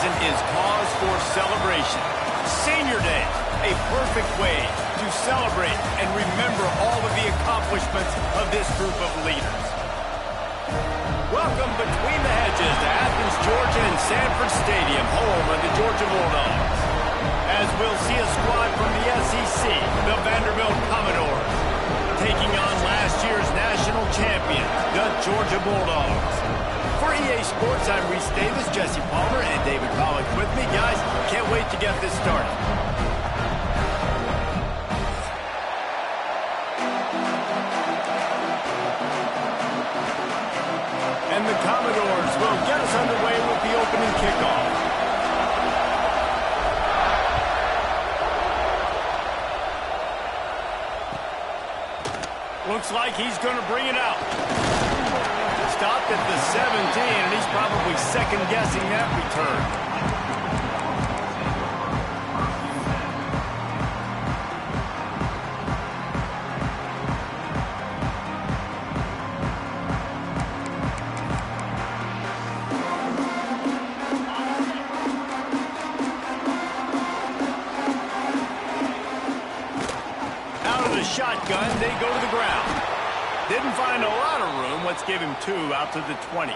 season is cause for celebration. Senior Day, a perfect way to celebrate and remember all of the accomplishments of this group of leaders. Welcome between the hedges to Athens, Georgia and Sanford Stadium, home of the Georgia Bulldogs. As we'll see a squad from the SEC, the Vanderbilt Commodores, taking on last year's national champions, the Georgia Bulldogs. For EA Sports, I'm Reese Davis, Jesse Palmer, and David Pollock with me. Guys, can't wait to get this started. And the Commodores will get us underway with the opening kickoff. Looks like he's going to bring it out. Stopped at the 17, and he's probably second-guessing that return. Shotgun, they go to the ground. Didn't find a lot of room. Let's give him 2 out to the 20.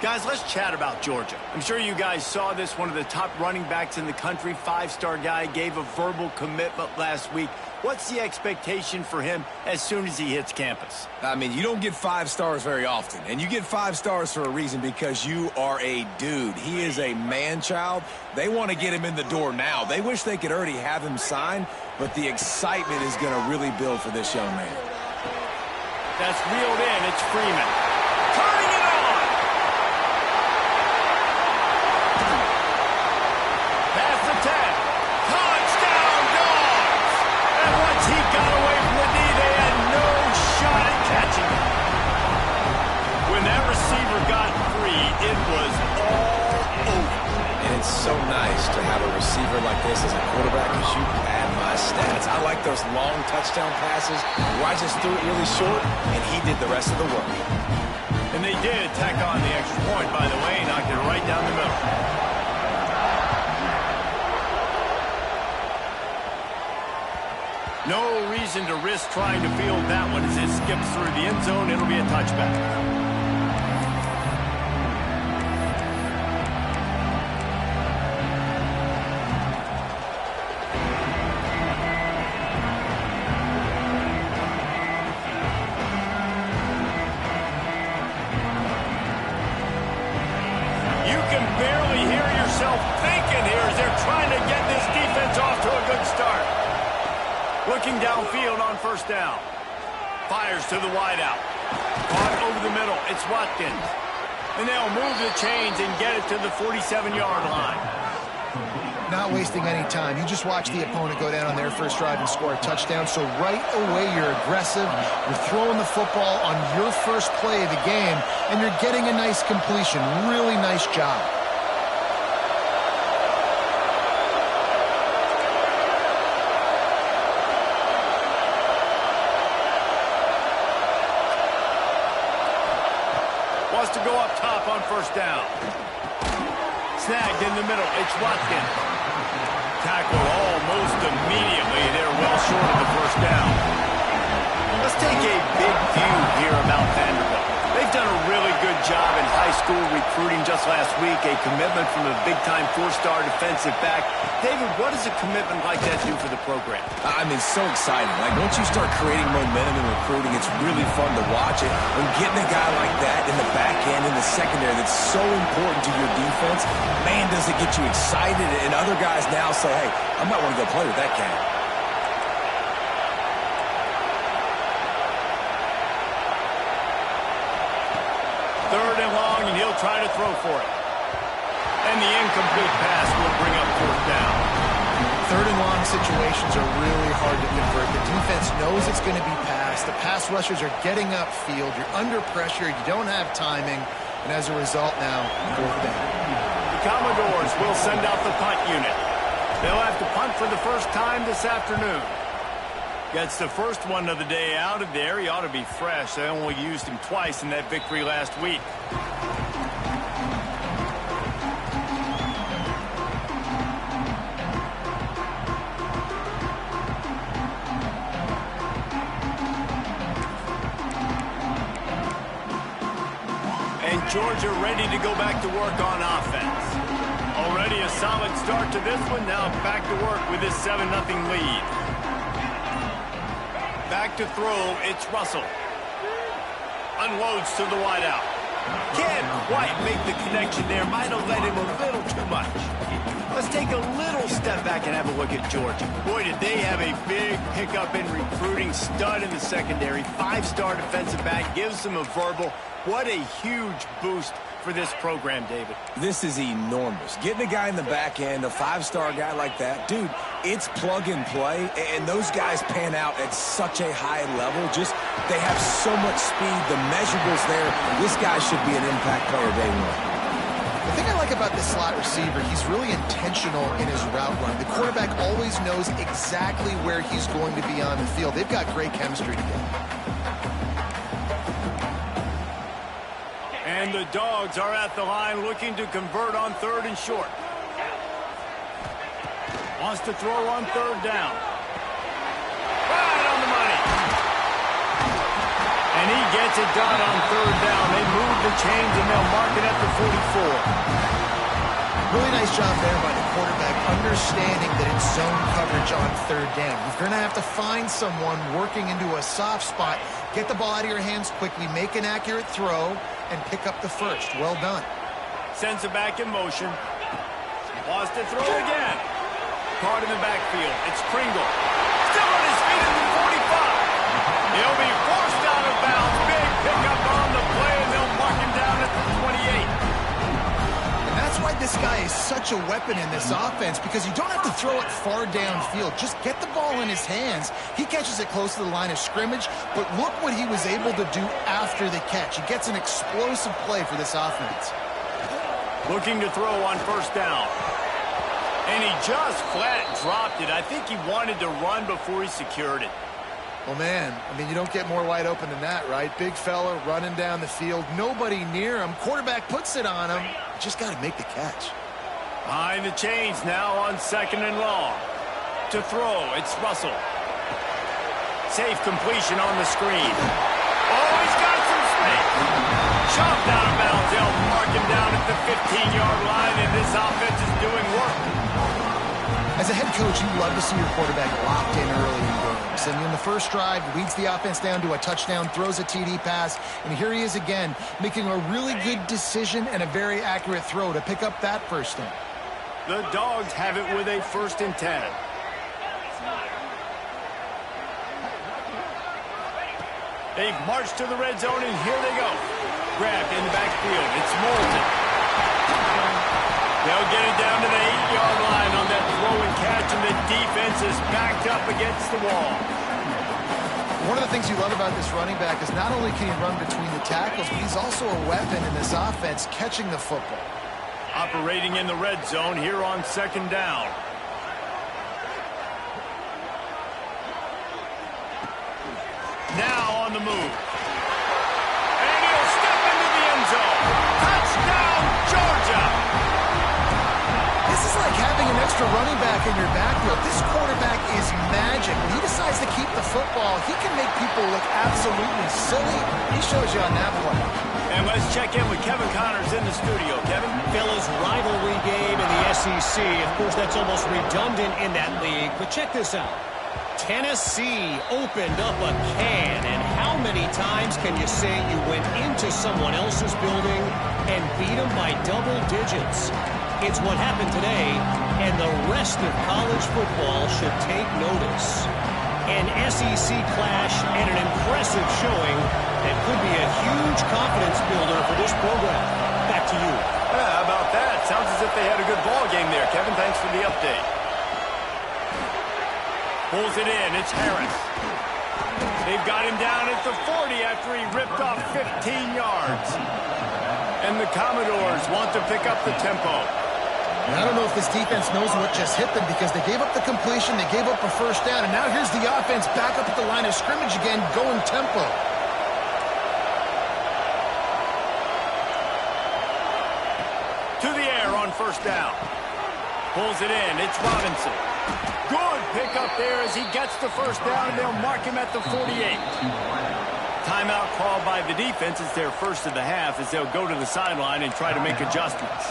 Guys, let's chat about Georgia. I'm sure you guys saw this. One of the top running backs in the country, 5-star guy, gave a verbal commitment last week. What's the expectation for him as soon as he hits campus? I mean, you don't get 5 stars very often, and you get 5 stars for a reason, because you are a dude. He is a man-child. They want to get him in the door now. They wish they could already have him signed, but the excitement is going to really build for this young man. That's reeled in. It's Freeman. Turning it on! Pass the 10. Touchdown, Dogs! And once he got away from the D, they had no shot at catching him. When that receiver got free, it was all over. And it's so nice to have a receiver like this as a quarterback, because you pad my stats. I like those long touchdown passes where I just threw it really short, and he did the rest of the work. And they did tack on the extra point, by the way, knocked it right down the middle. No reason to risk trying to field that one. As it skips through the end zone, it'll be a touchback. Thinking here as they're trying to get this defense off to a good start. Looking downfield on first down. Fires to the wideout. Caught over the middle. It's Watkins. And they'll move the chains and get it to the 47-yard line. Not wasting any time. You just watch the opponent go down on their first drive and score a touchdown. So right away, you're aggressive. You're throwing the football on your first play of the game, and you're getting a nice completion. Really nice job. Wants to go up top on first down. Snagged in the middle. It's Watkins. Tackled almost immediately. They're well short of the first down. Let's take a big view here about Vanderbilt. They've done a really good job in high school recruiting. Just last week, a commitment from a big-time 4-star defensive back. David, what does a commitment like that do for the program? I mean, so exciting. Like, once you start creating momentum in recruiting, it's really fun to watch it. And getting a guy like that in the back end, in the secondary, that's so important to your defense, man, does it get you excited. And other guys now say, hey, I might want to go play with that cat. Third and long, and he'll try to throw for it. And the incomplete pass will bring up fourth down. Third and long situations are really hard to convert. The defense knows it's going to be passed. The pass rushers are getting upfield. You're under pressure. You don't have timing. And as a result now, fourth down. The Commodores will send out the punt unit. They'll have to punt for the first time this afternoon. Gets the first one of the day out of there. He ought to be fresh. They only used him twice in that victory last week. and Georgia ready to go back to work on offense. Already a solid start to this one. Now back to work with this 7-0 lead. Back to throw, it's Russell. Unloads to the wideout. Can't quite make the connection there. Might have led him a little too much. Let's take a little step back and have a look at Georgia. Boy, did they have a big pickup in recruiting. Stud in the secondary. 5-star defensive back. Gives them a verbal. What a huge boost for this program, David. This is enormous. Getting a guy in the back end, a 5-star guy like that, dude, it's plug and play, and those guys pan out at such a high level. Just, they have so much speed. The measurables there, this guy should be an impact player day one. The thing I like about this slot receiver, he's really intentional in his route run. The quarterback always knows exactly where he's going to be on the field. They've got great chemistry together. And the Dogs are at the line looking to convert on 3rd and short. Wants to throw on 3rd down. Right on the money. And he gets it done on 3rd down. They move the chains and they'll mark it at the 44. Really nice job there by the quarterback, understanding that it's zone coverage on 3rd down. You're going to have to find someone working into a soft spot, get the ball out of your hands quickly, make an accurate throw, and pick up the first. Well done. Sends it back in motion. Wants to throw again. Caught in the backfield. It's Pringle. Still on his feet at the 45. He'll be forced out of bounds. Big pickup on the play, and they'll mark him down at the 28. That's why this guy is such a weapon in this offense, because you don't have to throw it far downfield. Just get the ball in his hands. He catches it close to the line of scrimmage, but look what he was able to do after the catch. He gets an explosive play for this offense. Looking to throw on 1st down. And he just flat dropped it. I think he wanted to run before he secured it. Well, man, I mean, you don't get more wide open than that, right? Big fella running down the field. Nobody near him. Quarterback puts it on him. Just got to make the catch. Behind the chains now on 2nd and long. To throw, it's Russell. Safe completion on the screen. Oh, he's got some space. Chopped out of bounds. They'll mark him down at the 15-yard line, and this offense is doing work. As a head coach, you love to see your quarterback locked in early in games. And in the first drive, leads the offense down to a touchdown, throws a TD pass, and here he is again, making a really good decision and a very accurate throw to pick up that first down. The Dogs have it with a 1st and 10. They've marched to the red zone, and here they go. Grabbed in the backfield. It's Moulton. They'll get it down to the 8-yard line on that throw and catch, and the defense is backed up against the wall. One of the things you love about this running back is not only can he run between the tackles, but he's also a weapon in this offense, catching the football. Operating in the red zone here on 2nd down. Now on the move. And he'll step into the end zone. Touchdown, Georgia! This is like having an extra running back in your backfield. This quarterback is magic. When he decides to keep the football, he can make people look absolutely silly. He shows you on that play. And let's check in with Kevin Connors in the studio. Kevin? Fellas, rivalry game in the SEC. Of course, that's almost redundant in that league. But check this out. Tennessee opened up a can, and how many times can you say you went into someone else's building and beat them by double digits? It's what happened today, and the rest of college football should take notice. An SEC clash and an impressive showing that could be a huge confidence builder for this program. Back to you. How about that? Sounds as if they had a good ball game there. Kevin, thanks for the update. Pulls it in. It's Harris. They've got him down at the 40 after he ripped off 15 yards. And the Commodores want to pick up the tempo. And I don't know if this defense knows what just hit them, because they gave up the completion, they gave up a 1st down, and now here's the offense back up at the line of scrimmage again, going tempo. To the air on 1st down. Pulls it in. It's Robinson. Good pickup there as he gets the 1st down, and they'll mark him at the 48. Timeout called by the defense. It's their first of the half as they'll go to the sideline and try to make adjustments.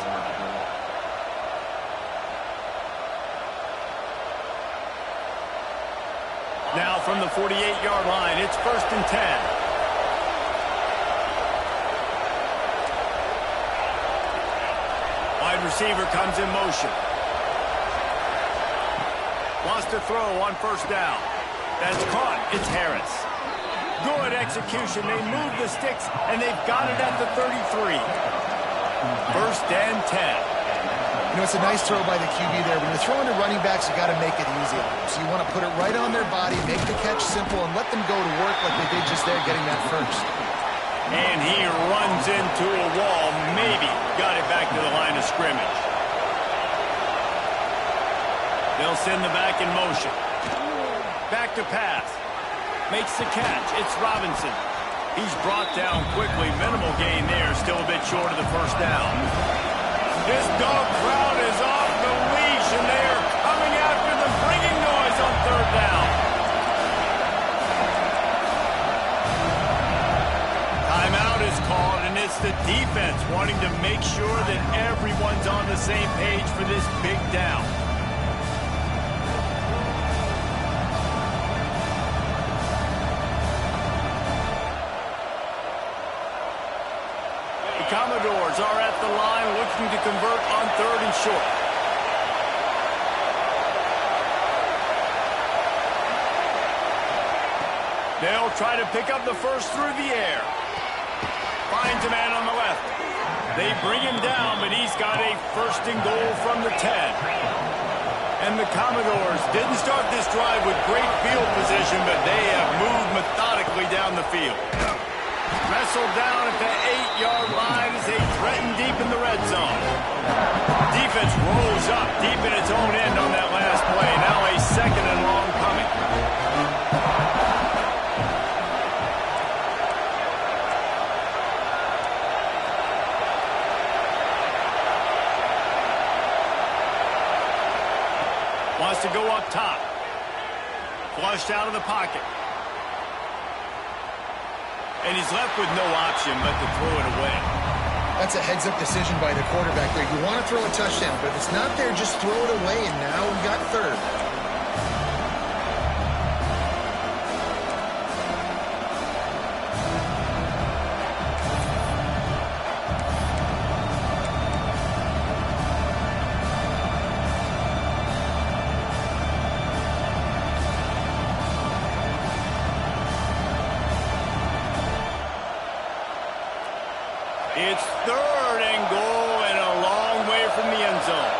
Now from the 48-yard line, it's 1st and 10. Wide receiver comes in motion. Wants to throw on 1st down. That's caught. It's Harris. Good execution. They move the sticks, and they've got it at the 33. 1st and 10. You know, it's a nice throw by the QB there. When you're throwing to running backs, you got to make it easy on them. So you want to put it right on their body, make the catch simple, and let them go to work like they did just there getting that first. And he runs into a wall. Maybe got it back to the line of scrimmage. They'll send the back in motion. Back to pass. Makes the catch. It's Robinson. He's brought down quickly. Minimal gain there. Still a bit short of the 1st down. This dog crowd is off the leash, and they are coming after them, bringing noise on 3rd down. Timeout is called, and it's the defense wanting to make sure that everyone's on the same page for this big down. Commodores are at the line looking to convert on 3rd and short. They'll try to pick up the first through the air. Finds a man on the left. They bring him down, but he's got a 1st and goal from the 10. And the Commodores didn't start this drive with great field position, but they have moved methodically down the field. Wrestled down at the 8-yard line as they threaten deep in the red zone. Defense rolls up deep in its own end on that last play. Now a 2nd and long coming. Wants to go up top. Flushed out of the pocket. And he's left with no option but to throw it away. That's a heads-up decision by the quarterback there. You want to throw a touchdown, but if it's not there, just throw it away, and now we got 3rd. It's 3rd and goal and a long way from the end zone.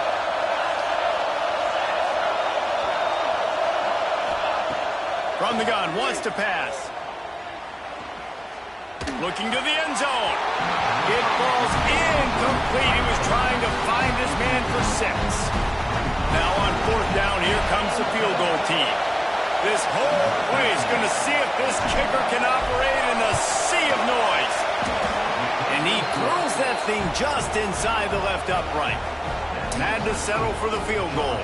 From the gun, wants to pass. Looking to the end zone. It falls incomplete. He was trying to find his man for 6. Now on 4th down, here comes the field goal team. This whole place going to see if this kicker can operate in a sea of noise. And he throws that thing just inside the left upright. Had to settle for the field goal.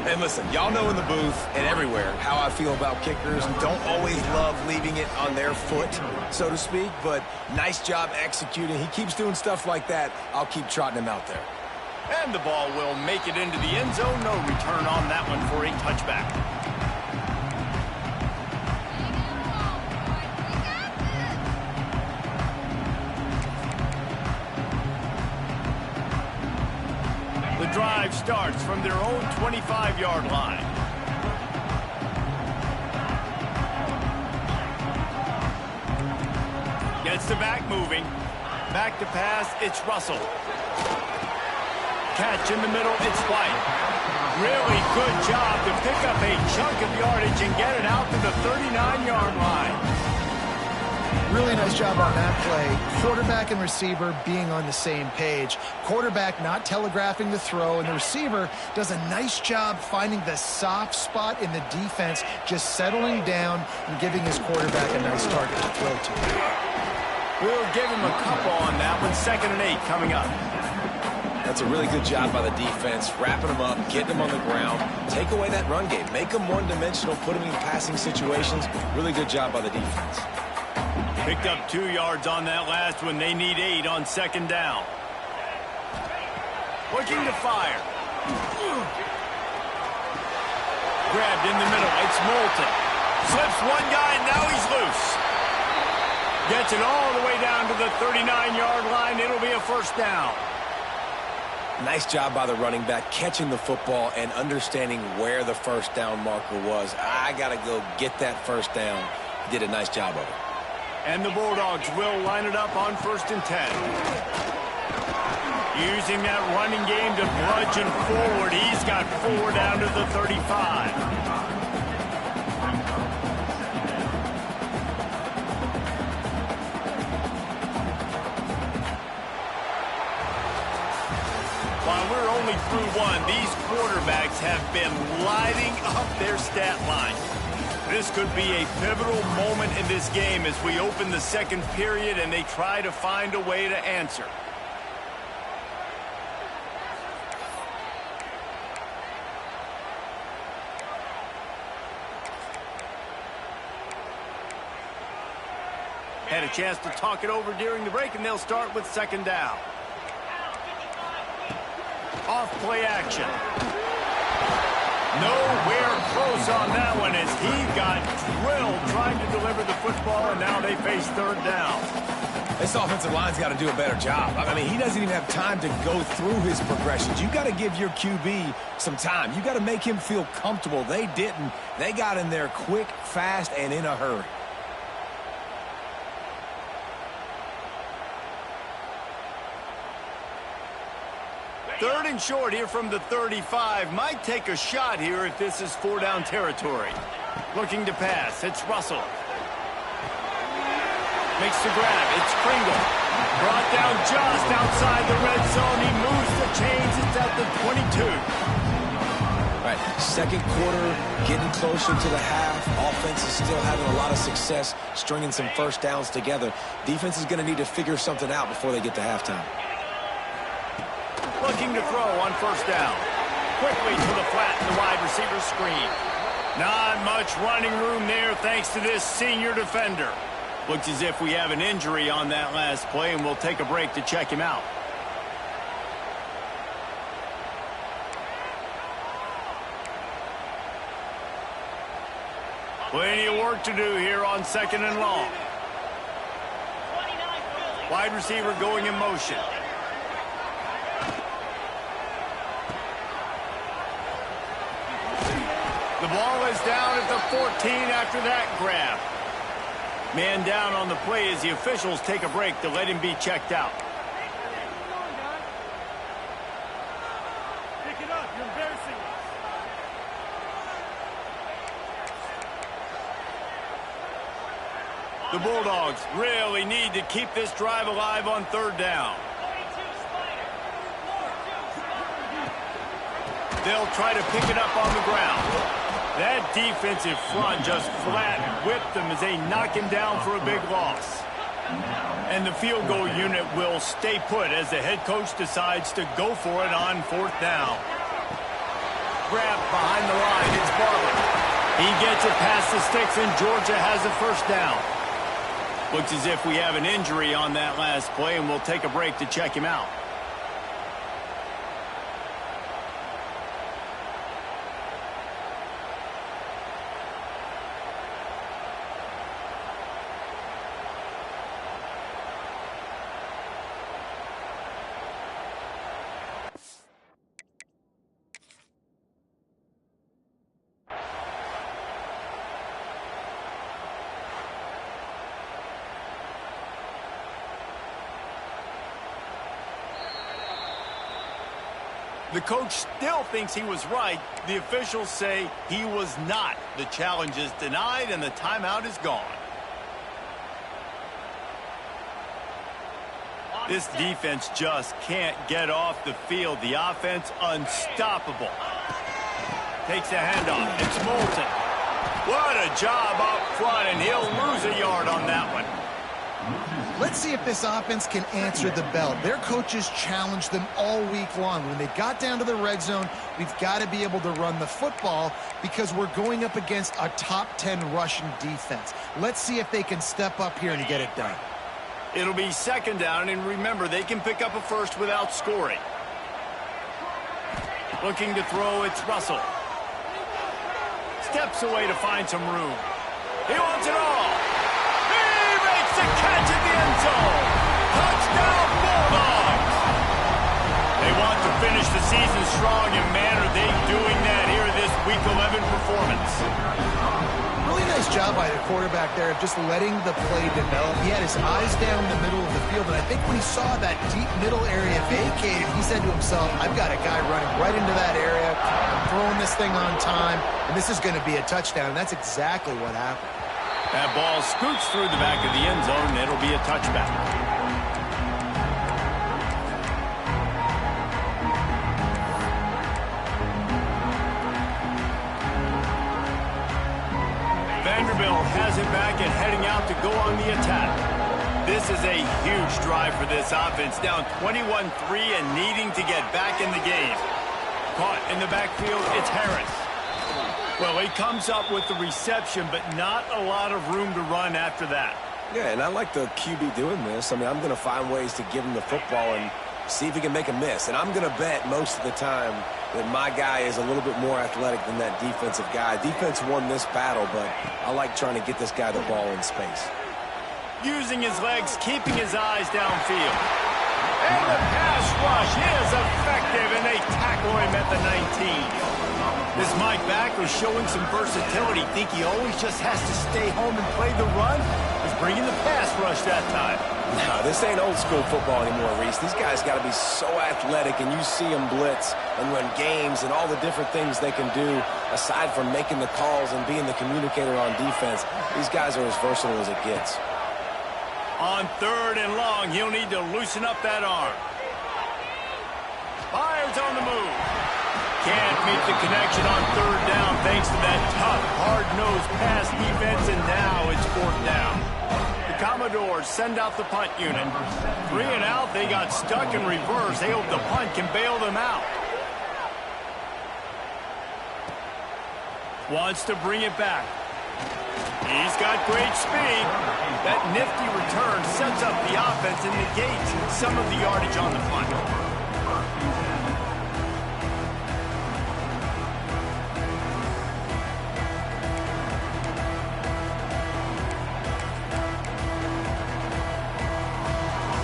And listen, y'all know in the booth and everywhere how I feel about kickers. Don't always love leaving it on their foot, so to speak, but nice job executing. He keeps doing stuff like that. I'll keep trotting him out there. And the ball will make it into the end zone. No return on that one for a touchback. The drive starts from their own 25-yard line. Gets the back moving. Back to pass, it's Russell. Catch in the middle, it's White. Really good job to pick up a chunk of yardage and get it out to the 39-yard line. Really nice job on that play. Quarterback and receiver being on the same page. Quarterback not telegraphing the throw, and the receiver does a nice job finding the soft spot in the defense, just settling down and giving his quarterback a nice target to throw to. We'll give him a couple on that one. 2nd and 8 coming up. That's a really good job by the defense, wrapping them up, getting them on the ground. Take away that run game. Make them one-dimensional, put them in passing situations. Really good job by the defense. Picked up 2 yards on that last one. They need 8 on second down. Looking to fire. Grabbed in the middle. It's Moulton. Slips one guy, and now he's loose. Gets it all the way down to the 39-yard line. It'll be a first down. Nice job by the running back catching the football and understanding where the first down marker was. I got to go get that first down. He did a nice job of it. And the Bulldogs will line it up on 1st and 10. Using that running game to bludgeon forward. He's got 4 down to the 35. While we're only through 1, these quarterbacks have been lighting up their stat line. This could be a pivotal moment in this game as we open the second period and they try to find a way to answer. Had a chance to talk it over during the break, and they'll start with second down. Off play action. Nowhere close on that one as he got drilled trying to deliver the football, and now they face third down. This offensive line's got to do a better job. I mean, he doesn't even have time to go through his progressions. You got to give your QB some time. You got to make him feel comfortable. They didn't. They got in there quick, fast, and in a hurry. Third and short here from the 35. Might take a shot here if this is 4-down territory. Looking to pass. It's Russell. Makes the grab. It's Pringle. Brought down just outside the red zone. He moves the chains. It's at the 22. All right, second quarter, getting closer to the half. Offense is still having a lot of success stringing some first downs together. Defense is going to need to figure something out before they get to halftime. Looking to throw on first down. Quickly to the flat in the wide receiver screen. Not much running room there thanks to this senior defender. Looks as if we have an injury on that last play, and we'll take a break to check him out. Plenty of work to do here on second and long. Wide receiver going in motion. The ball is down at the 14 after that grab. Man down on the play as the officials take a break to let him be checked out. Pick it up. You're embarrassing us. The Bulldogs really need to keep this drive alive on third down. They'll try to pick it up on the ground. That defensive front just flat whipped them as they knock him down for a big loss. And the field goal unit will stay put as the head coach decides to go for it on fourth down. Grab behind the line. It's Barber. He gets it past the sticks, and Georgia has a first down. Looks as if we have an injury on that last play, and we'll take a break to check him out. The coach still thinks he was right. The officials say he was not. The challenge is denied, and the timeout is gone. This defense just can't get off the field. The offense unstoppable. Takes a handoff. It's Moulton. What a job up front, and he'll lose a yard on that one. Let's see if this offense can answer the bell. Their coaches challenged them all week long. When they got down to the red zone, we've got to be able to run the football because we're going up against a top 10 rushing defense. Let's see if they can step up here and get it done. It'll be second down, and remember, they can pick up a first without scoring. Looking to throw, it's Russell. Steps away to find some room. He wants it all. He makes the catch at the end zone. Touchdown, Bulldogs. They want to finish the season strong, and man, are they doing that here in this Week 11 performance. Really nice job by the quarterback there of just letting the play develop. He had his eyes down the middle of the field, and I think when he saw that deep middle area vacated, he said to himself, I've got a guy running right into that area. I'm throwing this thing on time, and this is going to be a touchdown. And that's exactly what happened. That ball scoots through the back of the end zone, and it'll be a touchback. Vanderbilt has it back and heading out to go on the attack. This is a huge drive for this offense, down 21-3 and needing to get back in the game. Caught in the backfield, it's Harris. Well, he comes up with the reception, but not a lot of room to run after that. Yeah, and I like the QB doing this. I mean, I'm going to find ways to give him the football and see if he can make a miss. And I'm going to bet most of the time that my guy is a little bit more athletic than that defensive guy. Defense won this battle, but I like trying to get this guy the ball in space. Using his legs, keeping his eyes downfield. And the pass rush is effective, and they tackle him at the 19. This Mike backer showing some versatility. Think he always just has to stay home and play the run? He's bringing the pass rush that time. No, this ain't old school football anymore, Reese. These guys got to be so athletic, and you see them blitz and run games and all the different things they can do aside from making the calls and being the communicator on defense. These guys are as versatile as it gets. On third and long, he'll need to loosen up that arm. Fires on the move. Can't meet the connection on third down thanks to that tough, hard-nosed pass defense, and now it's fourth down. The Commodores send out the punt unit. 3 and out, they got stuck in reverse. They hope the punt can bail them out. Wants to bring it back. He's got great speed. That nifty return sets up the offense and negates some of the yardage on the punt.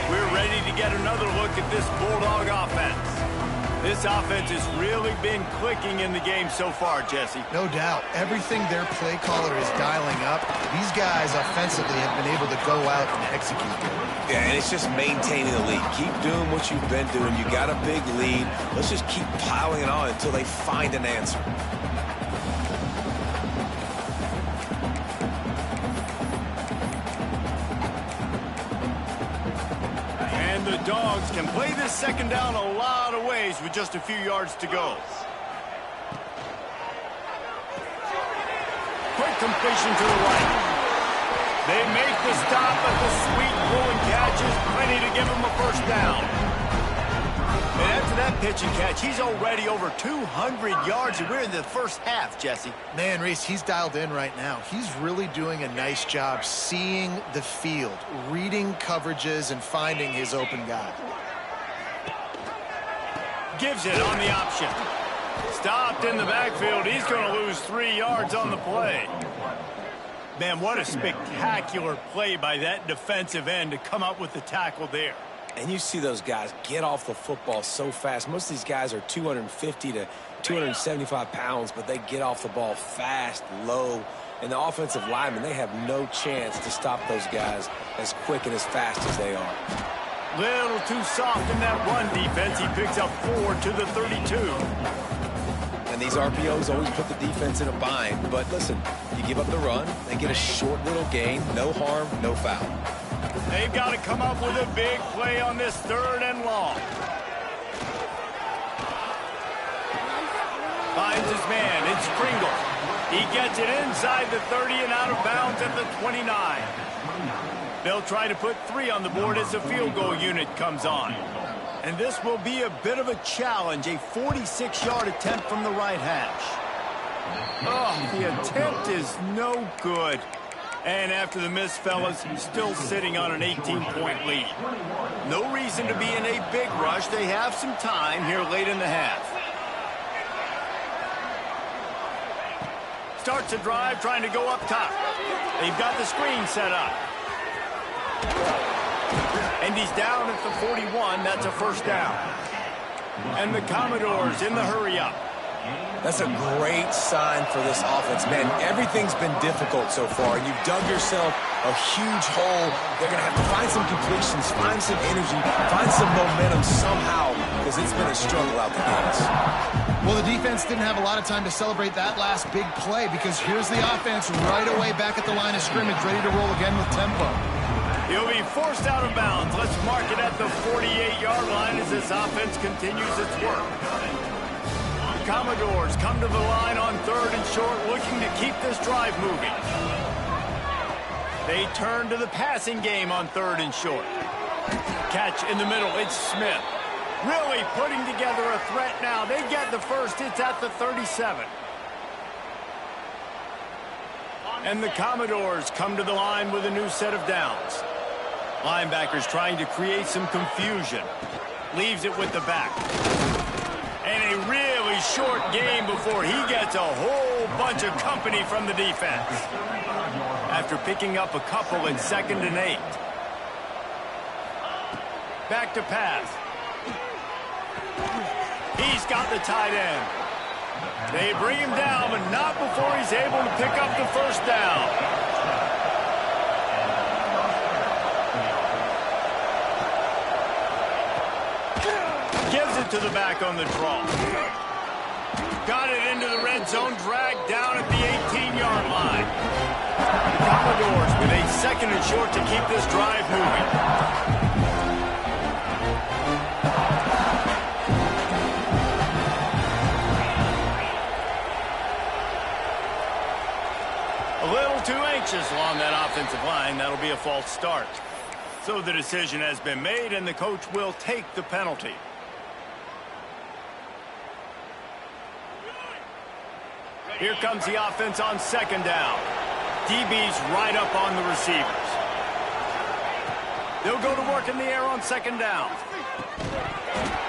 We're ready to get another look at this Bulldog offense. This offense has really been clicking in the game so far, Jesse. No doubt. Everything their play caller is dialing up, these guys offensively have been able to go out and execute. Yeah, and it's just maintaining the lead. Keep doing what you've been doing. You got a big lead. Let's just keep piling it on until they find an answer. The Dogs can play this second down a lot of ways with just a few yards to go. Quick completion to the right. They make the stop, but the sweet pulling catch is plenty to give them a first down. And after that pitch and catch, he's already over 200 yards, and we're in the first half, Jesse. Man, Reese, he's dialed in right now. He's really doing a nice job seeing the field, reading coverages, and finding his open guy. Gives it on the option. Stopped in the backfield. He's going to lose 3 yards on the play. Man, what a spectacular play by that defensive end to come up with the tackle there. And you see those guys get off the football so fast. Most of these guys are 250 to 275 pounds, but they get off the ball fast, low. And the offensive linemen, they have no chance to stop those guys as quick and as fast as they are. Little too soft in that run defense. He picks up 4 to the 32. And these RPOs always put the defense in a bind. But listen, you give up the run, they get a short little gain, no harm, no foul. They've got to come up with a big play on this third and long. Finds his man. It's Pringle. He gets it inside the 30 and out of bounds at the 29. They'll try to put 3 on the board as the field goal unit comes on. And this will be a bit of a challenge, a 46-yard attempt from the right hash. Oh, the attempt is no good. And after the miss, fellas, still sitting on an 18-point lead. No reason to be in a big rush. They have some time here late in the half. Starts a drive trying to go up top. They've got the screen set up. And he's down at the 41. That's a first down. And the Commodores in the hurry-up. That's a great sign for this offense. Man, everything's been difficult so far, and you've dug yourself a huge hole. They're going to have to find some completions, find some energy, find some momentum somehow, because it's been a struggle out the gates. Well, the defense didn't have a lot of time to celebrate that last big play, because here's the offense right away back at the line of scrimmage, ready to roll again with tempo. He'll be forced out of bounds. Let's mark it at the 48-yard line as this offense continues its work. Commodores come to the line on 3rd and short, looking to keep this drive moving. They turn to the passing game on 3rd and short. Catch in the middle, it's Smith. Really putting together a threat now. They get the first, it's at the 37. And the Commodores come to the line with a new set of downs. Linebackers trying to create some confusion. Leaves it with the back. And a really short game before he gets a whole bunch of company from the defense. After picking up a couple in 2nd and 8. Back to pass. He's got the tight end. They bring him down, but not before he's able to pick up the first down. Gives it to the back on the draw. Got it into the red zone, dragged down at the 18-yard line. Commodores with a 2nd and short to keep this drive moving. A little too anxious along that offensive line. That'll be a false start. So the decision has been made, and the coach will take the penalty. Here comes the offense on 2nd down. DB's right up on the receivers. They'll go to work in the air on 2nd down.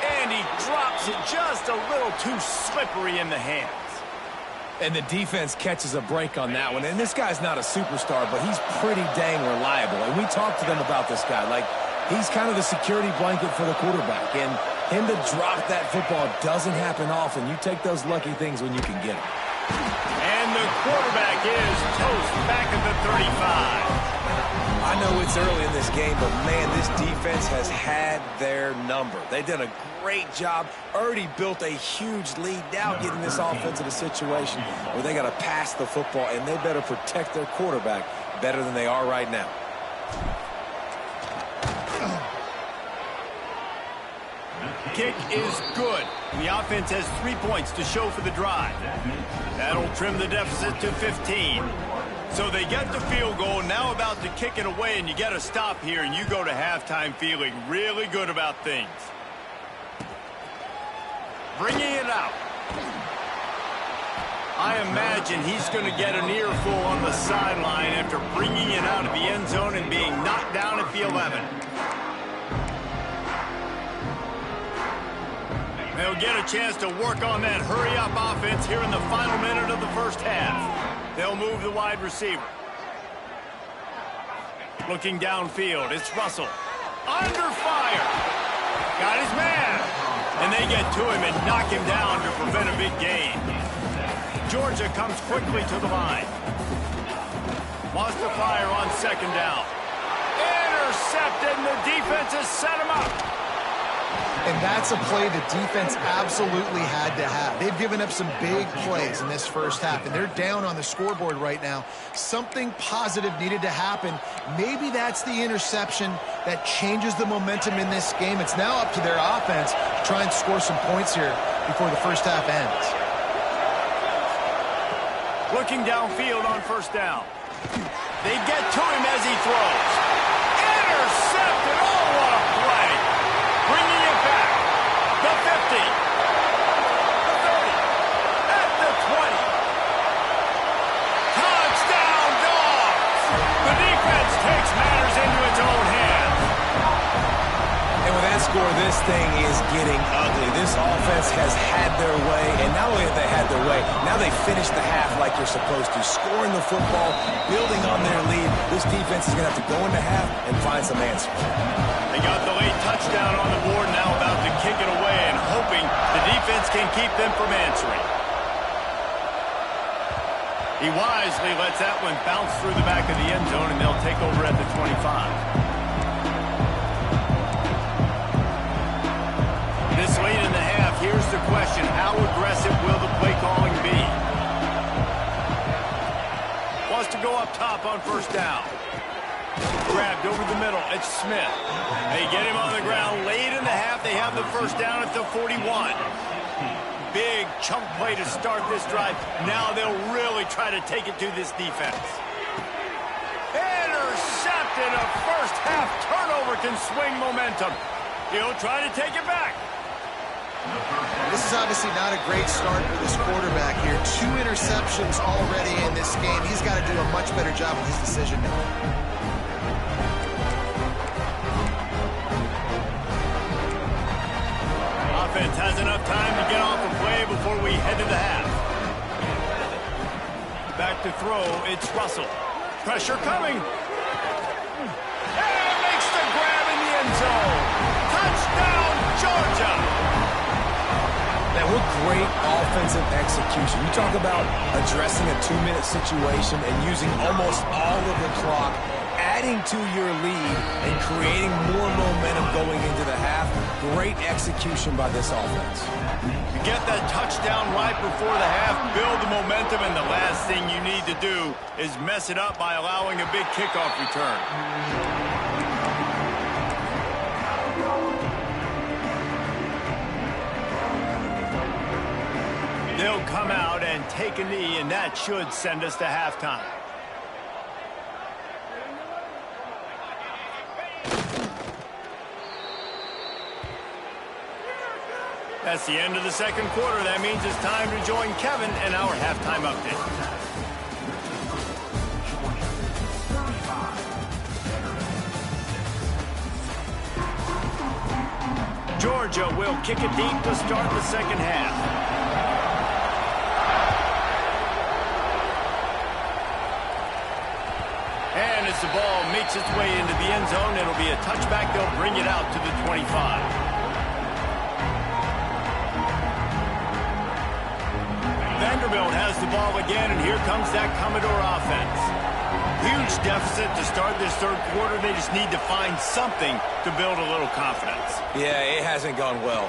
And he drops it just a little too slippery in the hands. And the defense catches a break on that one. And this guy's not a superstar, but he's pretty dang reliable. And we talked to them about this guy. Like, he's kind of the security blanket for the quarterback. And him to drop that football doesn't happen often. You take those lucky things when you can get them. And the quarterback is toast back at the 35. I know it's early in this game, but, man, this defense has had their number. They've done a great job, already built a huge lead, now getting this offense in a situation where they got to pass the football, and they better protect their quarterback better than they are right now. Kick is good. The offense has 3 points to show for the drive. That'll trim the deficit to 15. So they get the field goal, now about to kick it away, and you get a stop here, and you go to halftime feeling really good about things. Bringing it out. I imagine he's going to get an earful on the sideline after bringing it out of the end zone and being knocked down at the 11. They'll get a chance to work on that hurry-up offense here in the final minute of the first half. They'll move the wide receiver. Looking downfield, it's Russell. Under fire. Got his man. And they get to him and knock him down to prevent a big gain. Georgia comes quickly to the line. Lost the fire on 2nd down. Intercepted, and the defense has set him up. And that's a play the defense absolutely had to have. They've given up some big plays in this first half, and they're down on the scoreboard right now. Something positive needed to happen. Maybe that's the interception that changes the momentum in this game. It's now up to their offense to try and score some points here before the first half ends. Looking downfield on 1st down. They get to him as he throws. Intercepted. Oh, what a play. Bringing it back. The 50. The 30. At the 20. Touchdown, Dogs. The defense takes matters into its own hands. And with that score, this thing is getting ugly. This offense has had their way, and not only have they had their way, now they finish the half like they're supposed to, scoring the football, building on their lead. This defense is going to have to go into half and find some answers. They got the late touchdown on the board, now about to kick it away and hoping the defense can keep them from answering. He wisely lets that one bounce through the back of the end zone, and they'll take over at the 25. This late in the half, here's the question. How aggressive will the play calling be? Wants to go up top on first down. Grabbed over the middle. It's Smith. They get him on the ground. Late in the half, they have the first down at the 41. Big chunk play to start this drive. Now they'll really try to take it to this defense. Intercepted. A first half turnover can swing momentum. He'll try to take it back. This is obviously not a great start for this quarterback here. 2 interceptions already in this game. He's got to do a much better job with his decision making. Offense has enough time to get off the play before we head to the half. Back to throw, it's Russell. Pressure coming. And makes the grab in the end zone. Touchdown, Georgia. Man, what great offensive execution. You talk about addressing a 2-minute situation and using almost all of the clock, adding to your lead and creating more momentum going into the half. Great execution by this offense. You get that touchdown right before the half, build the momentum, and the last thing you need to do is mess it up by allowing a big kickoff return. They'll come out and take a knee, and that should send us to halftime. That's the end of the second quarter. That means it's time to join Kevin in our halftime update. Georgia will kick it deep to start the second half. And as the ball makes its way into the end zone, it'll be a touchback. They'll bring it out to the 25. Vanderbilt has the ball again, and here comes that Commodore offense. Huge deficit to start this third quarter. They just need to find something to build a little confidence. Yeah, it hasn't gone well.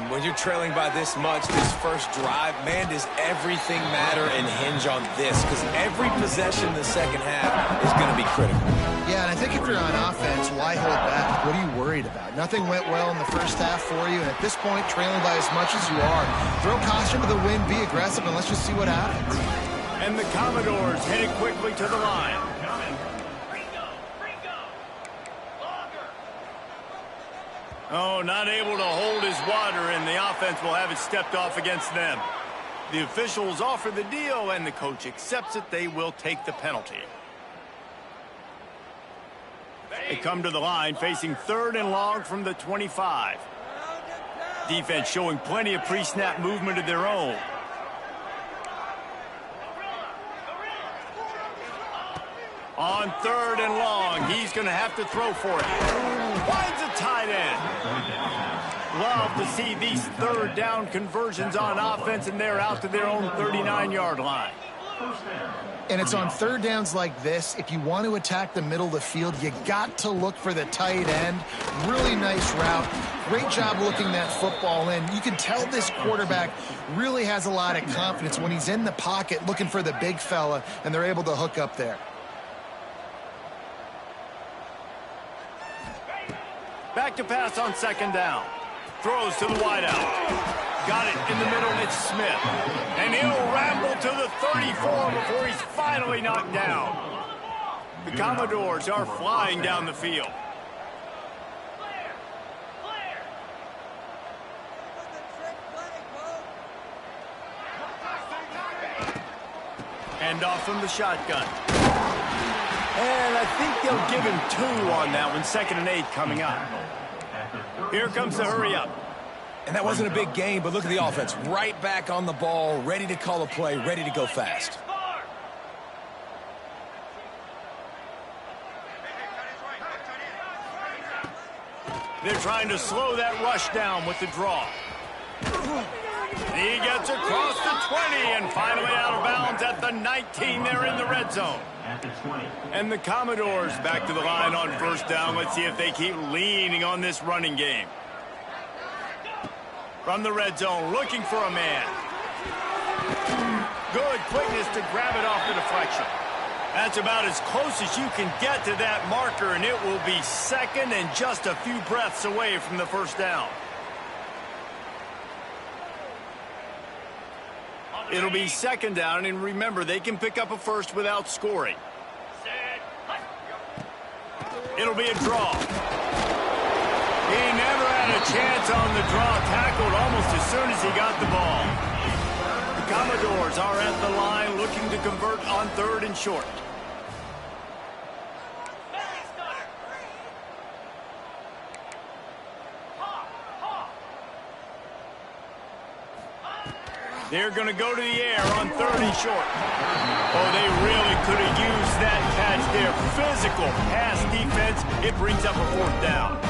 When you're trailing by this much, this first drive, man, does everything matter and hinge on this? Because every possession in the second half is going to be critical. Yeah, and I think if you're on offense, why hold back? What are you worried about? Nothing went well in the first half for you, and at this point, trailing by as much as you are, throw caution to the wind, be aggressive, and let's just see what happens. And the Commodores headed quickly to the line. Oh, not able to hold his water, and the offense will have it stepped off against them. The officials offer the deal, and the coach accepts it. They will take the penalty. They come to the line facing 3rd and long from the 25. Defense showing plenty of pre-snap movement of their own. On 3rd and long, he's going to have to throw for it. Finds a tight end. Love to see these 3rd down conversions on offense, and they're out to their own 39-yard line. And it's on 3rd downs like this. If you want to attack the middle of the field, you got to look for the tight end. Really nice route. Great job looking that football in. You can tell this quarterback really has a lot of confidence when he's in the pocket looking for the big fella, and they're able to hook up there. Back to pass on 2nd down. Throws to the wideout. Got it in the middle, it's Smith. And he'll ramble to the 34 before he's finally knocked down. The Commodores are flying down the field. Hand off from the shotgun. And I think they'll give him 2 on that one. 2nd and 8 coming up. Here comes the hurry up. And that wasn't a big game, but look at the offense. Right back on the ball, ready to call a play, ready to go fast. They're trying to slow that rush down with the draw. He gets across the 20 and finally out of bounds at the 19. They're in the red zone. And the Commodores back to the line on 1st down. Let's see if they keep leaning on this running game. From the red zone, looking for a man. Good quickness to grab it off the deflection. That's about as close as you can get to that marker, and it will be 2nd and just a few breaths away from the 1st down. It'll be 2nd down, and remember, they can pick up a 1st without scoring. It'll be a draw. He never had a chance on the draw, tackled almost as soon as he got the ball. The Commodores are at the line looking to convert on 3rd and short. They're going to go to the air on 3rd and short. Oh, they really could have used that catch there. Physical pass defense. It brings up a 4th down.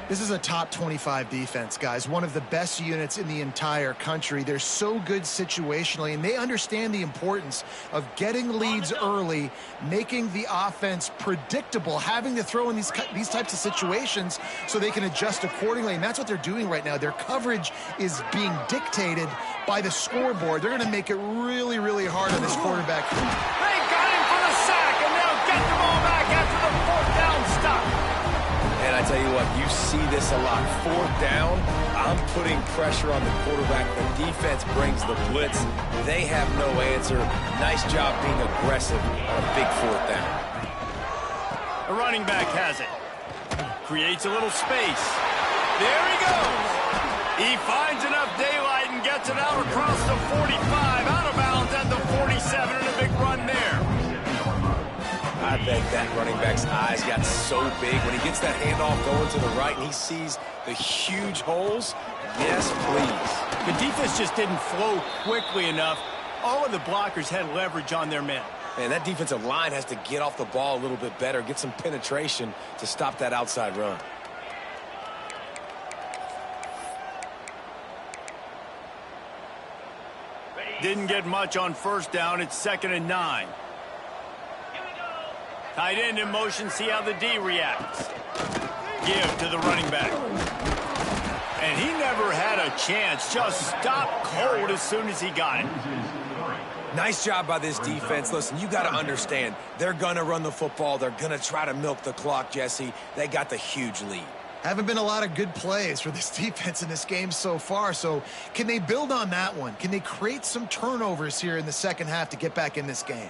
This is a top 25 defense, guys. One of the best units in the entire country. They're so good situationally, and they understand the importance of getting leads early, making the offense predictable, having to throw in these types of situations so they can adjust accordingly. And that's what they're doing right now. Their coverage is being dictated by the scoreboard. They're going to make it really, really hard on this quarterback. They got him for the sack, and they'll get the ball back after the 4th down stop. And I tell you what, you see this a lot. 4th down, I'm putting pressure on the quarterback. The defense brings the blitz. They have no answer. Nice job being aggressive on a big 4th down. The running back has it. Creates a little space. There he goes. He finds enough daylight and gets it out across the 45, out of bounds at the 47, and a big run there. I bet that running back's eyes got so big when he gets that handoff going to the right and he sees the huge holes. Yes, please. The defense just didn't flow quickly enough. All of the blockers had leverage on their men. And that defensive line has to get off the ball a little bit better, get some penetration to stop that outside run. Didn't get much on 1st down. It's 2nd and 9. Tight end in motion, see how the D reacts. Give to the running back. And he never had a chance, just stopped cold as soon as he got it. Nice job by this defense. Listen, you got to understand, they're going to run the football. They're going to try to milk the clock, Jesse. They got the huge lead. Haven't been a lot of good plays for this defense in this game so far, so can they build on that one? Can they create some turnovers here in the 2nd half to get back in this game?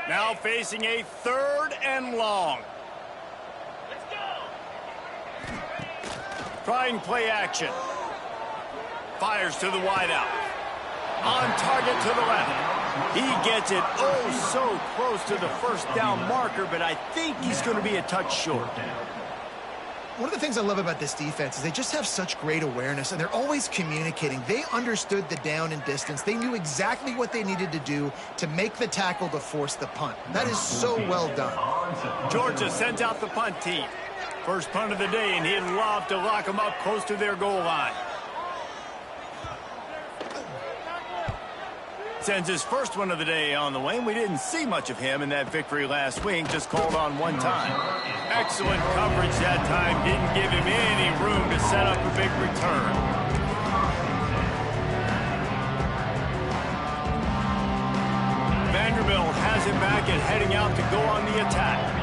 Now facing a 3rd and long. Let's go. Trying play action. Fires to the wideout. On target to the left. He gets it oh so close to the 1st down marker, but I think he's going to be a touch short. One of the things I love about this defense is they just have such great awareness, and they're always communicating. They understood the down and distance. They knew exactly what they needed to do to make the tackle to force the punt. That is so well done. Georgia sends out the punt team. First punt of the day, and he'd love to lock them up close to their goal line. Sends his first one of the day on the way, and we didn't see much of him in that victory last week, just called on one time. Excellent coverage that time, didn't give him any room to set up a big return. Vanderbilt has it back and heading out to go on the attack.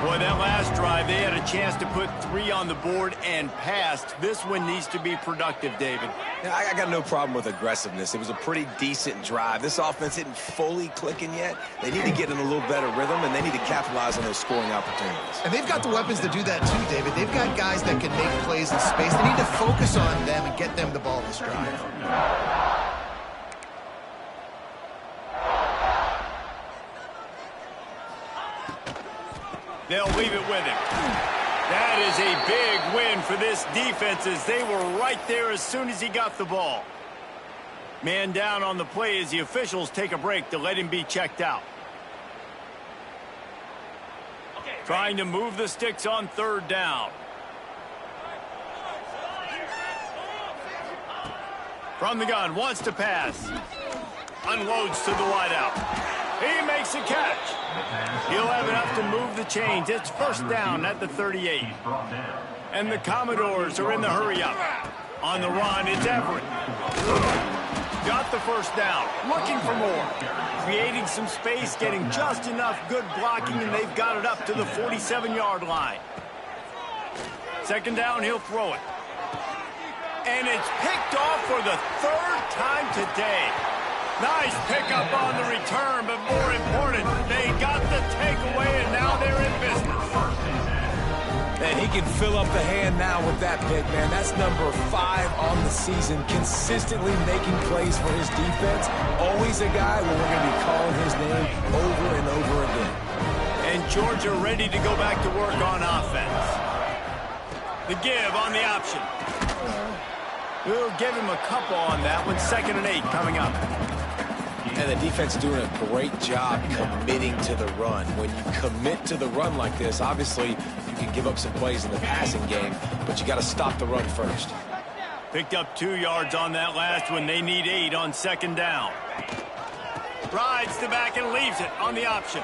Boy, that last drive, they had a chance to put 3 on the board and passed. This one needs to be productive, David. Yeah, I got no problem with aggressiveness. It was a pretty decent drive. This offense isn't fully clicking yet. They need to get in a little better rhythm, and they need to capitalize on those scoring opportunities. And they've got the weapons to do that too, David. They've got guys that can make plays in space. They need to focus on them and get them the ball this drive. They'll leave it with him. That is a big win for this defense as they were right there as soon as he got the ball. Man down on the play as the officials take a break to let him be checked out. Trying to move the sticks on third down. From the gun, wants to pass. Unloads to the wideout. He makes a catch. He'll have enough to move the chains. It's first down at the 38. And the Commodores are in the hurry-up. On the run, it's Everett. Got the first down. Looking for more. Creating some space, getting just enough good blocking, and they've got it up to the 47-yard line. Second down, he'll throw it. And it's picked off for the third time today. Nice pickup on the return, but more important, they got the takeaway, and now they're in business. And he can fill up the hand now with that pick, man. That's number 5 on the season, consistently making plays for his defense. Always a guy where we're going to be calling his name over and over again. And Georgia ready to go back to work on offense. The give on the option. We'll give him a couple on that one. 2nd and 8 coming up. And the defense doing a great job committing to the run. When you commit to the run like this, obviously you can give up some plays in the passing game, but you got to stop the run first. Picked up 2 yards on that last one. They need 8 on 2nd down. Rides the back and leaves it on the option.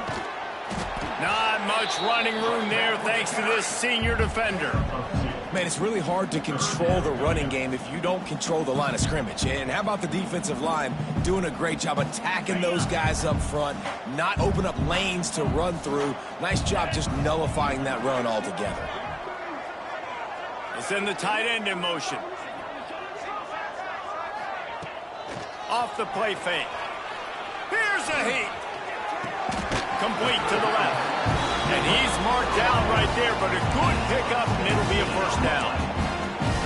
Not much running room there thanks to this senior defender. Man, it's really hard to control the running game if you don't control the line of scrimmage. And how about the defensive line doing a great job attacking those guys up front, not open up lanes to run through. Nice job just nullifying that run altogether. They send the tight end in motion. Off the play fake. Here's a heat. Complete to the left. And he's marked down right there, but a good pickup, and it'll be a first down.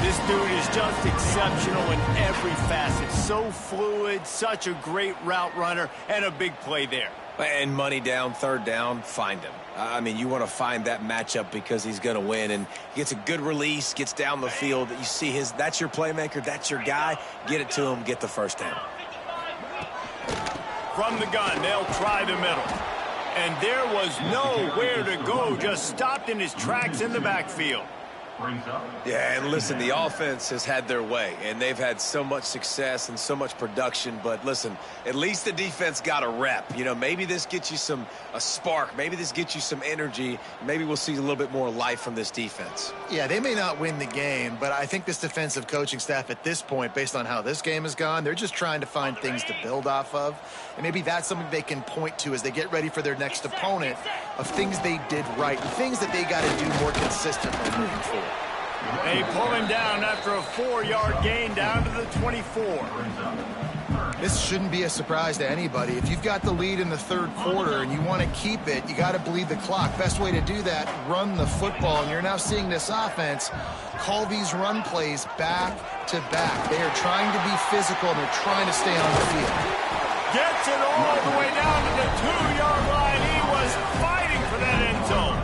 This dude is just exceptional in every facet. So fluid, such a great route runner, and a big play there. And money down, 3rd down, find him. I mean, you want to find that matchup because he's going to win, and he gets a good release, gets down the field. You see that's your playmaker, that's your guy. Get it to him, get the first down. From the gun, they'll try the middle. And there was nowhere to go, just stopped in his tracks in the backfield. Yeah, and listen, the offense has had their way, and they've had so much success and so much production. But listen, at least the defense got a rep. You know, maybe this gets you a spark. Maybe this gets you some energy. Maybe we'll see a little bit more life from this defense. Yeah, they may not win the game, but I think this defensive coaching staff at this point, based on how this game has gone, they're just trying to find things to build off of. And maybe that's something they can point to as they get ready for their next opponent of things they did right and things that they got to do more consistently moving forward. They pull him down after a 4-yard gain down to the 24. This shouldn't be a surprise to anybody. If you've got the lead in the 3rd quarter and you want to keep it, you got to bleed the clock. Best way to do that, run the football. And you're now seeing this offense call these run plays back to back. They are trying to be physical and they're trying to stay on the field. Gets it all the way down to the 2-yard line. He was fighting for that end zone.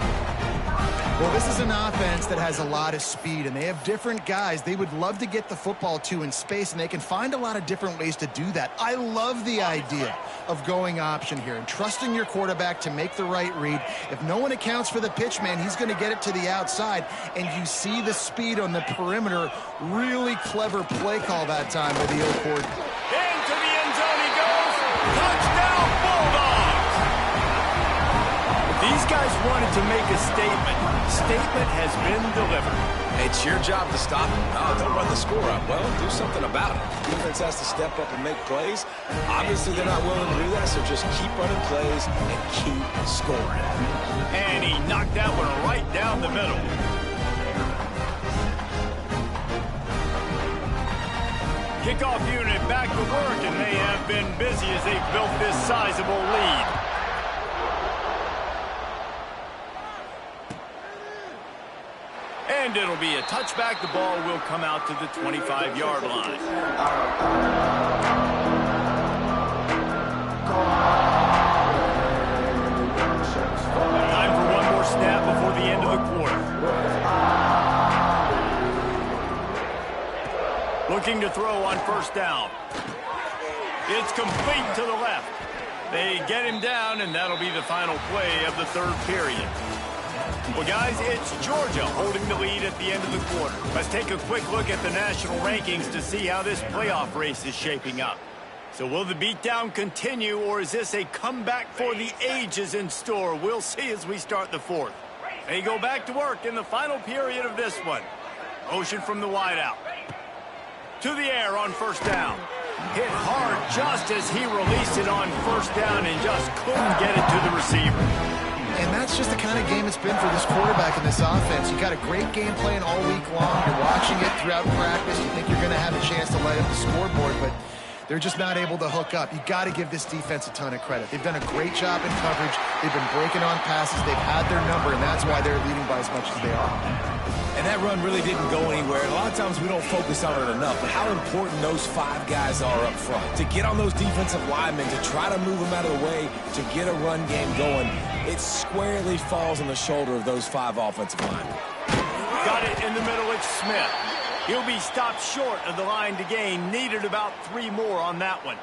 Well, this is an offense that has a lot of speed, and they have different guys they would love to get the football to in space, and they can find a lot of different ways to do that. I love the idea of going option here and trusting your quarterback to make the right read. If no one accounts for the pitch, man, he's going to get it to the outside, and you see the speed on the perimeter. Really clever play call that time by the O-Court. Into the end zone he goes. Touchdown, Bulldogs! These guys wanted to make a statement. Statement has been delivered. It's your job to stop them. Oh, don't run the score up. Well, do something about it. Defense has to step up and make plays. Obviously, they're not willing to do that, so just keep running plays and keep scoring. And he knocked that one right down the middle. Kickoff unit back to work, and they have been busy as they've built this sizable lead. And it'll be a touchback. The ball will come out to the 25-yard line. Time for one more snap Looking to throw on first down. It's complete to the left. They get him down, and that'll be the final play of the third period. Well, guys, it's Georgia holding the lead at the end of the quarter. Let's take a quick look at the national rankings to see how this playoff race is shaping up. So will the beatdown continue, or is this a comeback for the ages in store? We'll see as we start the fourth. They go back to work in the final period of this one. Motion from the wideout. To the air on first down. Hit hard just as he released it on first down and just couldn't get it to the receiver. And that's just the kind of game it's been for this quarterback in this offense. You got a great game plan all week long. You're watching it throughout practice. You think you're going to have a chance to light up the scoreboard, but they're just not able to hook up. You got to give this defense a ton of credit. They've done a great job in coverage. They've been breaking on passes. They've had their number, and that's why they're leading by as much as they are. And that run really didn't go anywhere. A lot of times we don't focus on it enough, but how important those 5 guys are up front. To get on those defensive linemen, to try to move them out of the way, to get a run game going, it squarely falls on the shoulder of those 5 offensive linemen. Got it in the middle, it's Smith. He'll be stopped short of the line to gain. Needed about 3 more on that one.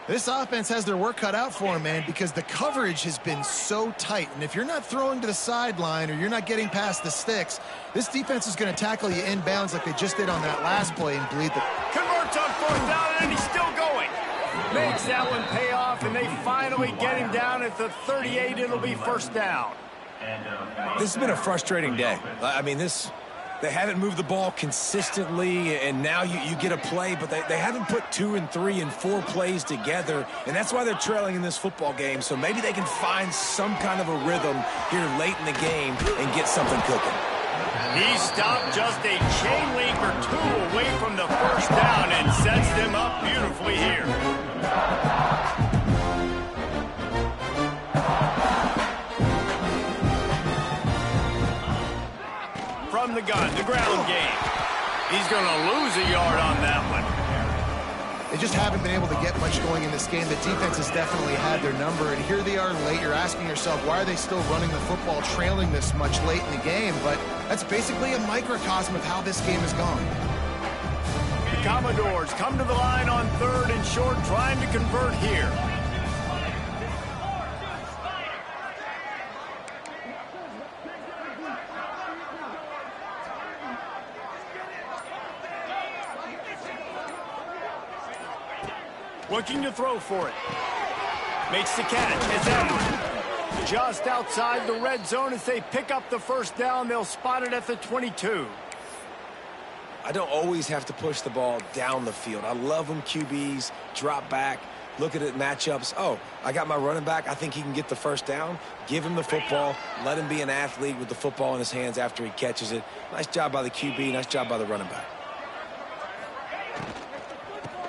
This offense has their work cut out for them, man, because the coverage has been so tight. And if you're not throwing to the sideline or you're not getting past the sticks, this defense is going to tackle you inbounds like they just did on that last play and bleed the... Converts on fourth down, and he's still going. Makes that one pay off, and they finally get him down at the 38. It'll be first down. This has been a frustrating day. I mean, they haven't moved the ball consistently, and now you get a play, but they haven't put 2 and 3 and 4 plays together, and that's why they're trailing in this football game. So maybe they can find some kind of a rhythm here late in the game and get something cooking. He stopped just a chain link or 2 away from the first down and sets them up beautifully here. From the gun, the ground game. He's going to lose a yard on that one. They just haven't been able to get much going in this game. The defense has definitely had their number, and here they are late. You're asking yourself, why are they still running the football, trailing this much late in the game? But that's basically a microcosm of how this game has gone. The Commodores come to the line on 3rd and short, trying to convert here. Looking to throw for it. Makes the catch. It's Edwards. Just outside the red zone as they pick up the first down. They'll spot it at the 22. I don't always have to push the ball down the field. I love when QBs drop back, look at it matchups. Oh, I got my running back. I think he can get the first down. Give him the football. Let him be an athlete with the football in his hands after he catches it. Nice job by the QB. Nice job by the running back.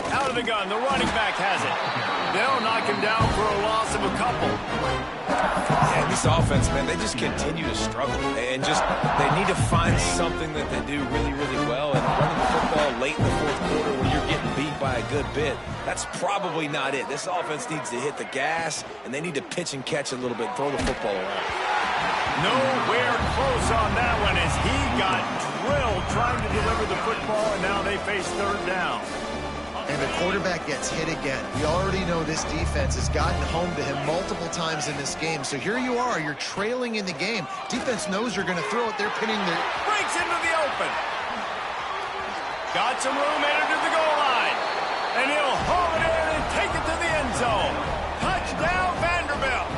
Out of the gun, the running back has it. They'll knock him down for a loss of a couple. Yeah, this offense, man, they just continue to struggle. And they need to find something that they do really, really well. And running the football late in the fourth quarter when you're getting beat by a good bit, that's probably not it. This offense needs to hit the gas, and they need to pitch and catch a little bit, throw the football around. Nowhere close on that one as he got drilled trying to deliver the football, and now they face 3rd down. And the quarterback gets hit again. We already know this defense has gotten home to him multiple times in this game. So here you are, you're trailing in the game. Defense knows you're going to throw it. They're pinning their... Breaks into the open. Got some room, headed to the goal line. And he'll haul it in and take it to the end zone. Touchdown, Vanderbilt.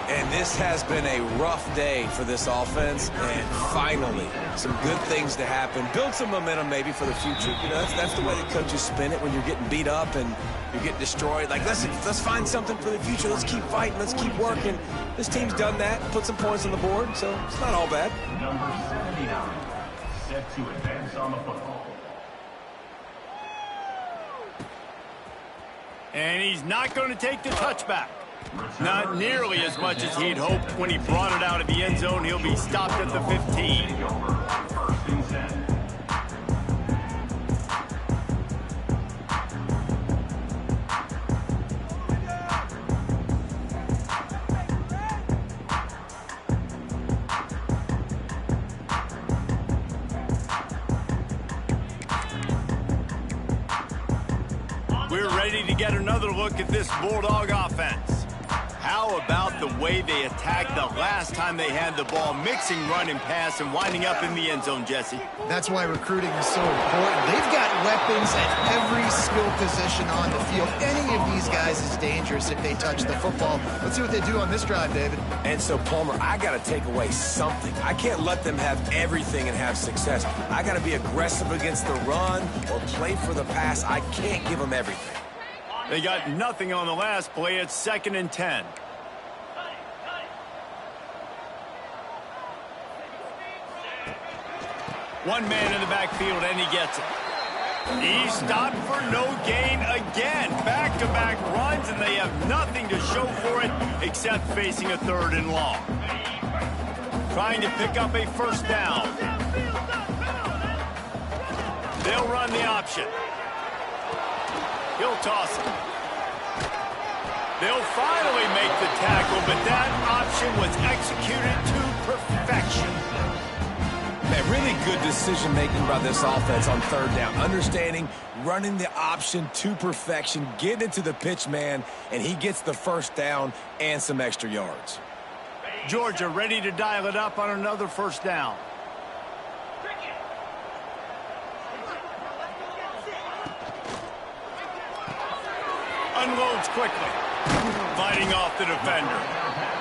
And this has been a rough day for this offense, and finally, some good things to happen. Build some momentum maybe for the future. You know, that's the way the coaches spin it when you're getting beat up and you're getting destroyed. Like, let's find something for the future. Let's keep fighting. Let's keep working. This team's done that, put some points on the board, so it's not all bad. Number 79, set to advance on the football. And he's not going to take the touchback. Not nearly as much as he'd hoped when he brought it out of the end zone. He'll be stopped at the 15. We're ready to get another look at this Bulldog offense. How about the way they attacked the last time they had the ball, mixing run and pass and winding up in the end zone, Jesse? That's why recruiting is so important. They've got weapons at every skill position on the field. Any of these guys is dangerous if they touch the football. Let's see what they do on this drive, David. And so, Palmer, I got to take away something. I can't let them have everything and have success. I got to be aggressive against the run or play for the pass. I can't give them everything. They got nothing on the last play. It's 2nd and 10. One man in the backfield, and he gets it. He stopped for no gain again. Back-to-back runs, and they have nothing to show for it except facing a 3rd and long. Trying to pick up a 1st down. They'll run the option. He'll toss it. They'll finally make the tackle, but that option was executed to perfection. Man, really good decision-making by this offense on 3rd down. Understanding, running the option to perfection, getting it to the pitch man, and he gets the 1st down and some extra yards. Georgia ready to dial it up on another 1st down. Unloads quickly. Fighting off the defender.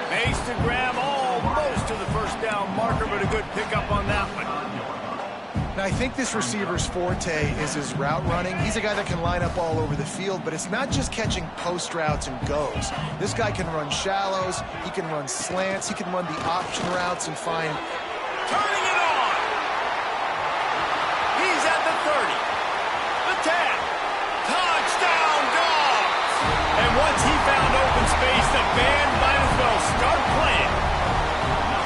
Makes the grab almost to the 1st down marker, but a good pickup on that one. Now, I think this receiver's forte is his route running. He's a guy that can line up all over the field, but it's not just catching post routes and goes. This guy can run shallows, he can run slants, he can run the option routes and find... Turning it on! He's at the 30. The 10. Touchdown, Dogs! And once he found open space, the band might as well start playing.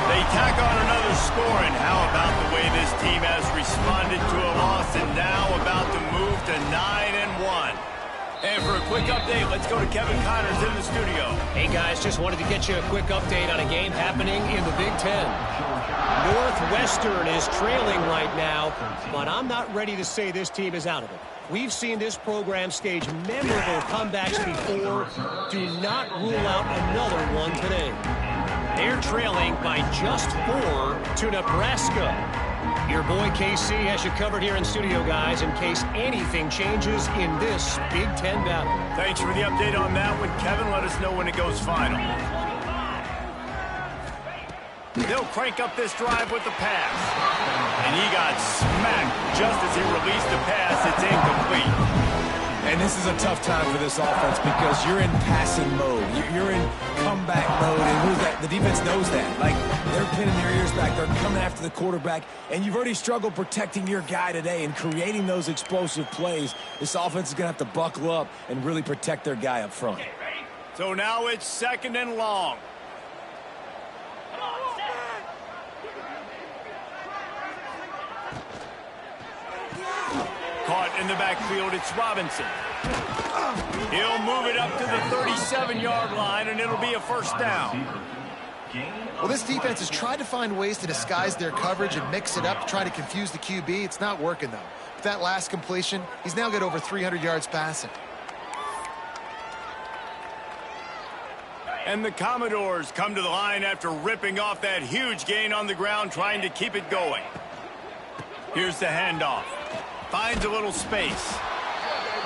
They tack on another score, and how about the way this team has responded to a loss and now about to move to 9-1. And for a quick update, let's go to Kevin Connors in the studio. Hey, guys, just wanted to get you a quick update on a game happening in the Big Ten. Northwestern is trailing right now, but I'm not ready to say this team is out of it. We've seen this program stage memorable comebacks before. Do not rule out another one today. They're trailing by just 4 to Nebraska. Your boy KC has you covered here in studio, guys, in case anything changes in this Big Ten battle. Thanks for the update on that one, Kevin. Let us know when it goes final. They'll crank up this drive with the pass. And he got smacked just as he released the pass. It's incomplete. And this is a tough time for this offense because you're in passing mode. You're in comeback mode, and who's that? The defense knows that. Like, they're pinning their ears back. They're coming after the quarterback, and you've already struggled protecting your guy today and creating those explosive plays. This offense is going to have to buckle up and really protect their guy up front. So now it's 2nd and long. Caught in the backfield, it's Robinson. He'll move it up to the 37-yard line, and it'll be a 1st down. Well, this defense has tried to find ways to disguise their coverage and mix it up, try to confuse the QB. It's not working, though. With that last completion, he's now got over 300 yards passing. And the Commodores come to the line after ripping off that huge gain on the ground, trying to keep it going. Here's the handoff. Finds a little space.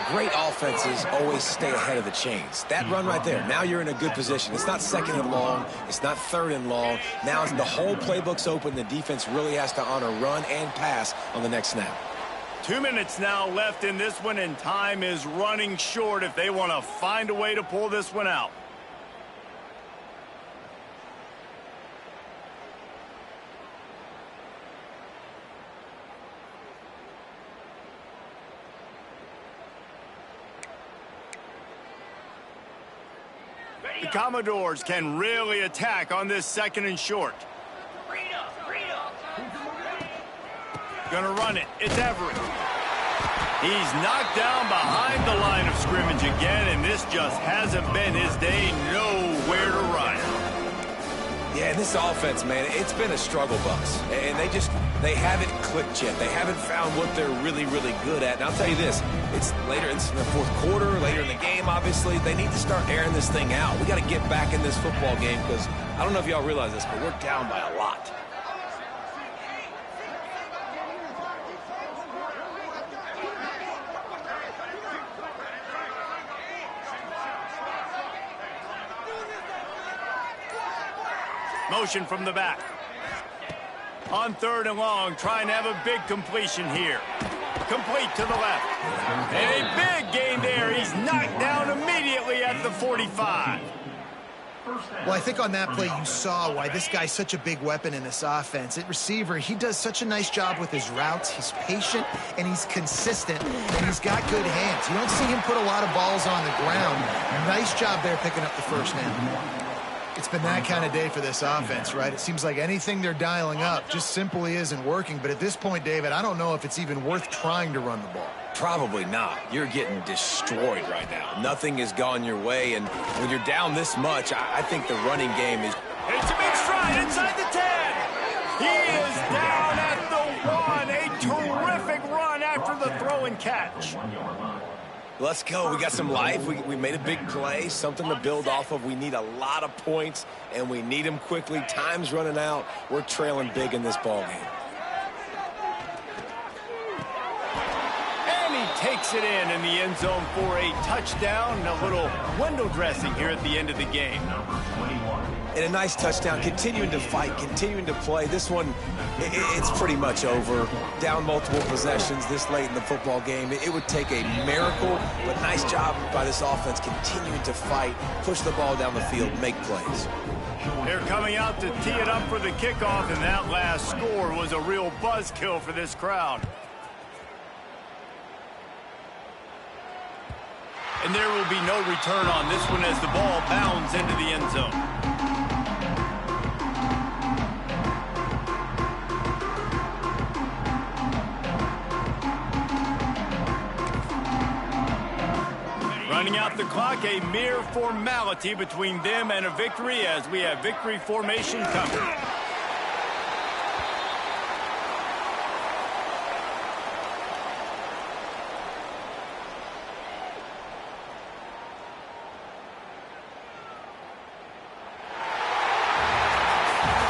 Great offenses always stay ahead of the chains. That run right there, now you're in a good position. It's not 2nd and long. It's not 3rd and long. Now the whole playbook's open. The defense really has to honor run and pass on the next snap. 2 minutes now left in this one, and time is running short if they want to find a way to pull this one out. The Commodores can really attack on this 2nd and short. Gonna run it. It's Everett. He's knocked down behind the line of scrimmage again, and this just hasn't been his day. Nowhere to run. Yeah, this offense, man, it's been a struggle bus. And they haven't clicked yet. They haven't found what they're really, really good at. And I'll tell you this, it's in the fourth quarter, later in the game, obviously. They need to start airing this thing out. We got to get back in this football game because I don't know if y'all realize this, but we're down by a lot. Motion from the back. On 3rd and long, trying to have a big completion here. Complete to the left. And a big gain there. He's knocked down immediately at the 45. Well, I think on that play you saw why this guy's such a big weapon in this offense. At receiver, he does such a nice job with his routes. He's patient, and he's consistent, and he's got good hands. You don't see him put a lot of balls on the ground. Nice job there picking up the first down. It's been that kind of day for this offense, right? It seems like anything they're dialing up just simply isn't working. But at this point, David, I don't know if it's even worth trying to run the ball. Probably not. You're getting destroyed right now. Nothing has gone your way, and when you're down this much, I think the running game is... It's a big stride inside the 10. He is down at the 1. A terrific run after the throw and catch. Let's go. We got some life. We made a big play, something to build off of. We need a lot of points, and we need them quickly. Time's running out. We're trailing big in this ball game. And he takes it in the end zone for a touchdown. A little window dressing here at the end of the game. And a nice touchdown, continuing to fight, continuing to play. This one, it's pretty much over. Down multiple possessions this late in the football game. It would take a miracle, but nice job by this offense continuing to fight, push the ball down the field, make plays. They're coming out to tee it up for the kickoff, and that last score was a real buzzkill for this crowd. And there will be no return on this one as the ball bounds into the end zone. Running out the clock, a mere formality between them and a victory as we have victory formation coming.